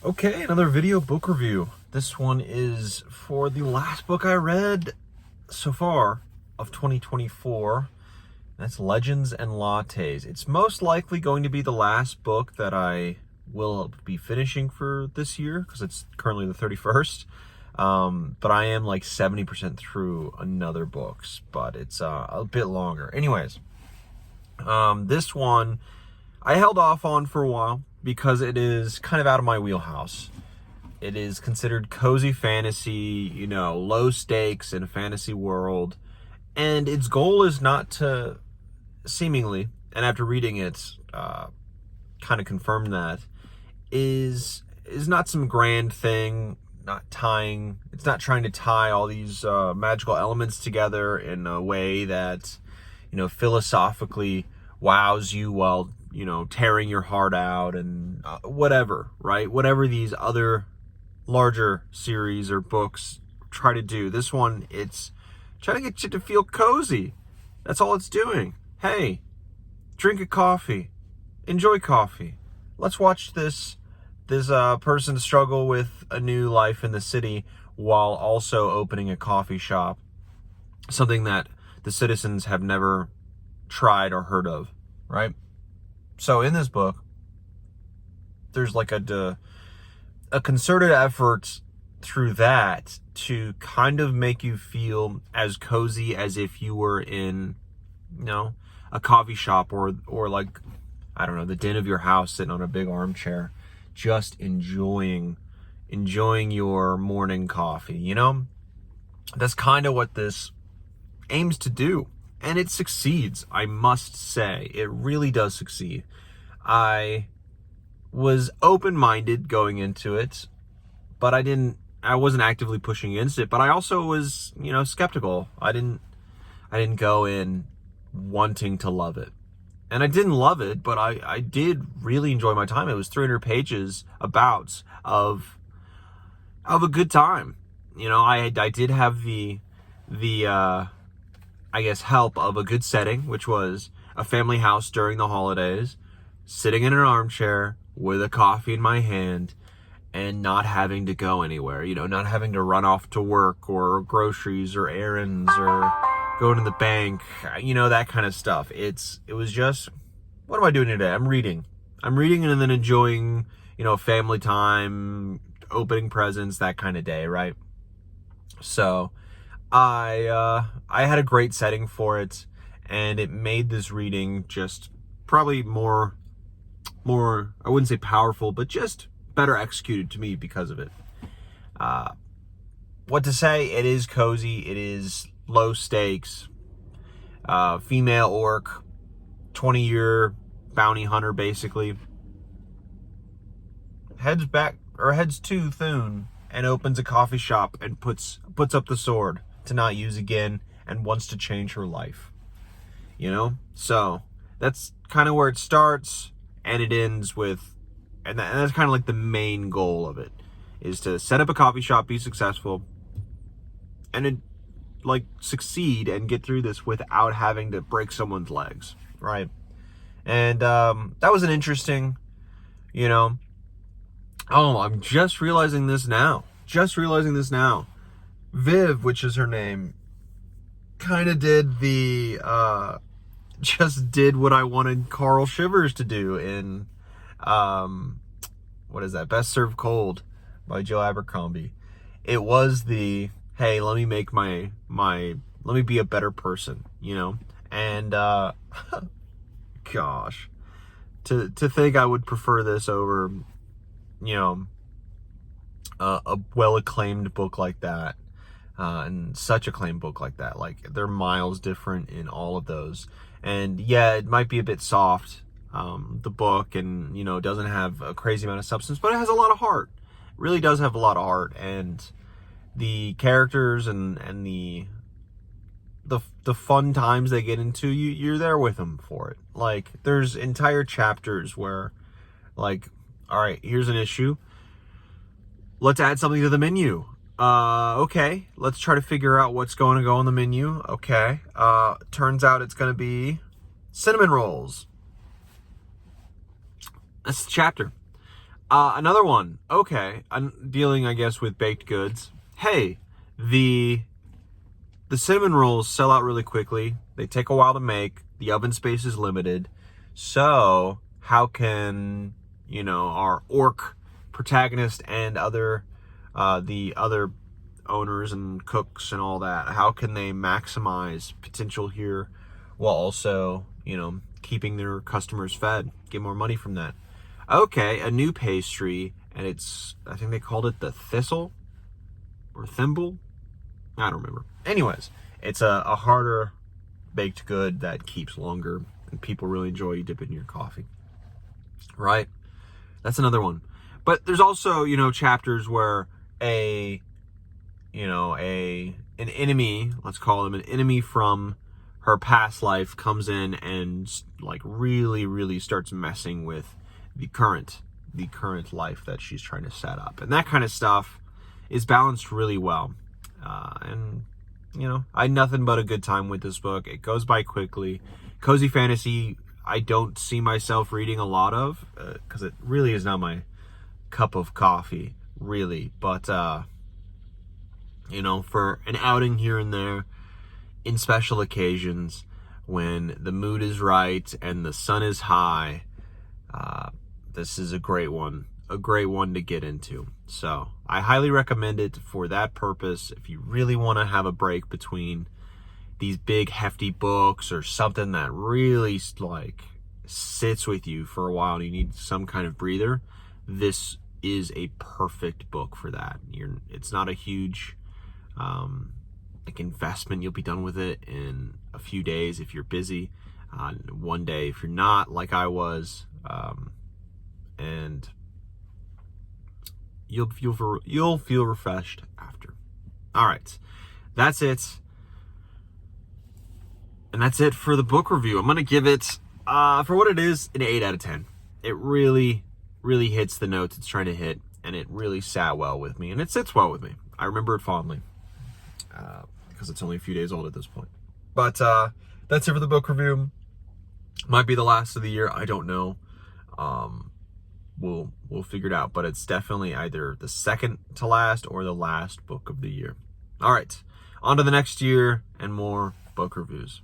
Okay, another video book review. This one is for the last book I read so far of 2024. That's Legends and Lattes. It's most likely going to be the last book that I will be finishing for this year because it's currently the 31st. But I am like 70% through another books, but it's a bit longer. Anyways, this one I held off on for a while because it is kind of out of my wheelhouse. It is considered cozy fantasy, low stakes in a fantasy world. And its goal is not to, seemingly, and after reading it, kind of confirmed that, is not some grand thing, it's not trying to tie all these magical elements together in a way that, philosophically wows you while, tearing your heart out and whatever, right? Whatever these other larger series or books try to do. This one, it's trying to get you to feel cozy. That's all it's doing. Hey, drink a coffee. Enjoy coffee. Let's watch this person struggle with a new life in the city while also opening a coffee shop. Something that the citizens have never tried or heard of, right? So in this book, there's like a concerted effort through that to kind of make you feel as cozy as if you were in, a coffee shop or like, I don't know, the den of your house, sitting on a big armchair, just enjoying your morning coffee, That's kind of what this aims to do. And it succeeds, I must say. It really does succeed. I was open-minded going into it, but I wasn't actively pushing against it, but I also was, skeptical. I didn't go in wanting to love it. And I didn't love it, but I did really enjoy my time. It was 300 pages about of a good time. I did have the I guess help of a good setting, which was a family house during the holidays, sitting in an armchair with a coffee in my hand and not having to go anywhere, not having to run off to work or groceries or errands or go to the bank, that kind of stuff. It was just, what am I doing today? I'm reading and then enjoying, family time, opening presents, that kind of day, right? So I had a great setting for it, and it made this reading just probably more, I wouldn't say powerful, but just better executed to me because of it. What to say? It is cozy. It is low stakes. Female orc, 20-year bounty hunter, basically. Heads to Thune and opens a coffee shop and puts up the sword to not use again and wants to change her life. So that's kind of where it starts, and it ends with, and that's kind of like the main goal of it, is to set up a coffee shop, be successful, and it succeed and get through this without having to break someone's legs, right? And that was an interesting, I'm just realizing this now. Viv, which is her name, kind of did just did what I wanted Carl Shivers to do in, what is that? Best Served Cold by Joe Abercrombie. It was hey, let me make let me be a better person, and, gosh, to think I would prefer this over, a well-acclaimed book like that, and such acclaimed book like that. Like, they're miles different in all of those. And yeah, it might be a bit soft, the book, and, doesn't have a crazy amount of substance, but it has a lot of heart. It really does have a lot of heart, and the characters and the fun times they get into, you're there with them for it. Like, there's entire chapters where, all right, here's an issue. Let's add something to the menu. Okay, let's try to figure out what's going to go on the menu. Okay, turns out it's going to be cinnamon rolls. That's the chapter. Another one. Okay, I'm dealing, I guess, with baked goods. Hey, the cinnamon rolls sell out really quickly. They take a while to make. The oven space is limited. So how can, our orc protagonist and the other owners and cooks and all that, how can they maximize potential here while also, keeping their customers fed, get more money from that? Okay, a new pastry, and I think they called it the thistle or thimble. I don't remember. Anyways, it's a harder baked good that keeps longer and people really enjoy. You dip it in your coffee, right? That's another one. But there's also, chapters where an enemy, let's call him an enemy from her past life, comes in and like really, really starts messing with the current life that she's trying to set up. And that kind of stuff is balanced really well. And I had nothing but a good time with this book. It goes by quickly. Cozy fantasy, I don't see myself reading a lot of, because it really is not my cup of coffee, really. But, for an outing here and there, in special occasions, when the mood is right and the sun is high, this is a great one to get into. So I highly recommend it for that purpose. If you really want to have a break between these big hefty books or something that really like sits with you for a while and you need some kind of breather, this is a perfect book for that. It's not a huge investment. You'll be done with it in a few days if you're busy, one day if you're not, like I was, and you'll feel refreshed after. All right, that's it. And that's it for the book review. I'm going to give it, for what it is, an 8 out of 10. It really, really hits the notes it's trying to hit, and it really sat well with me, and it sits well with me. I remember it fondly, because it's only a few days old at this point. But that's it for the book review. Might be the last of the year. I don't know. We'll figure it out, but it's definitely either the second to last or the last book of the year. All right, on to the next year and more book reviews.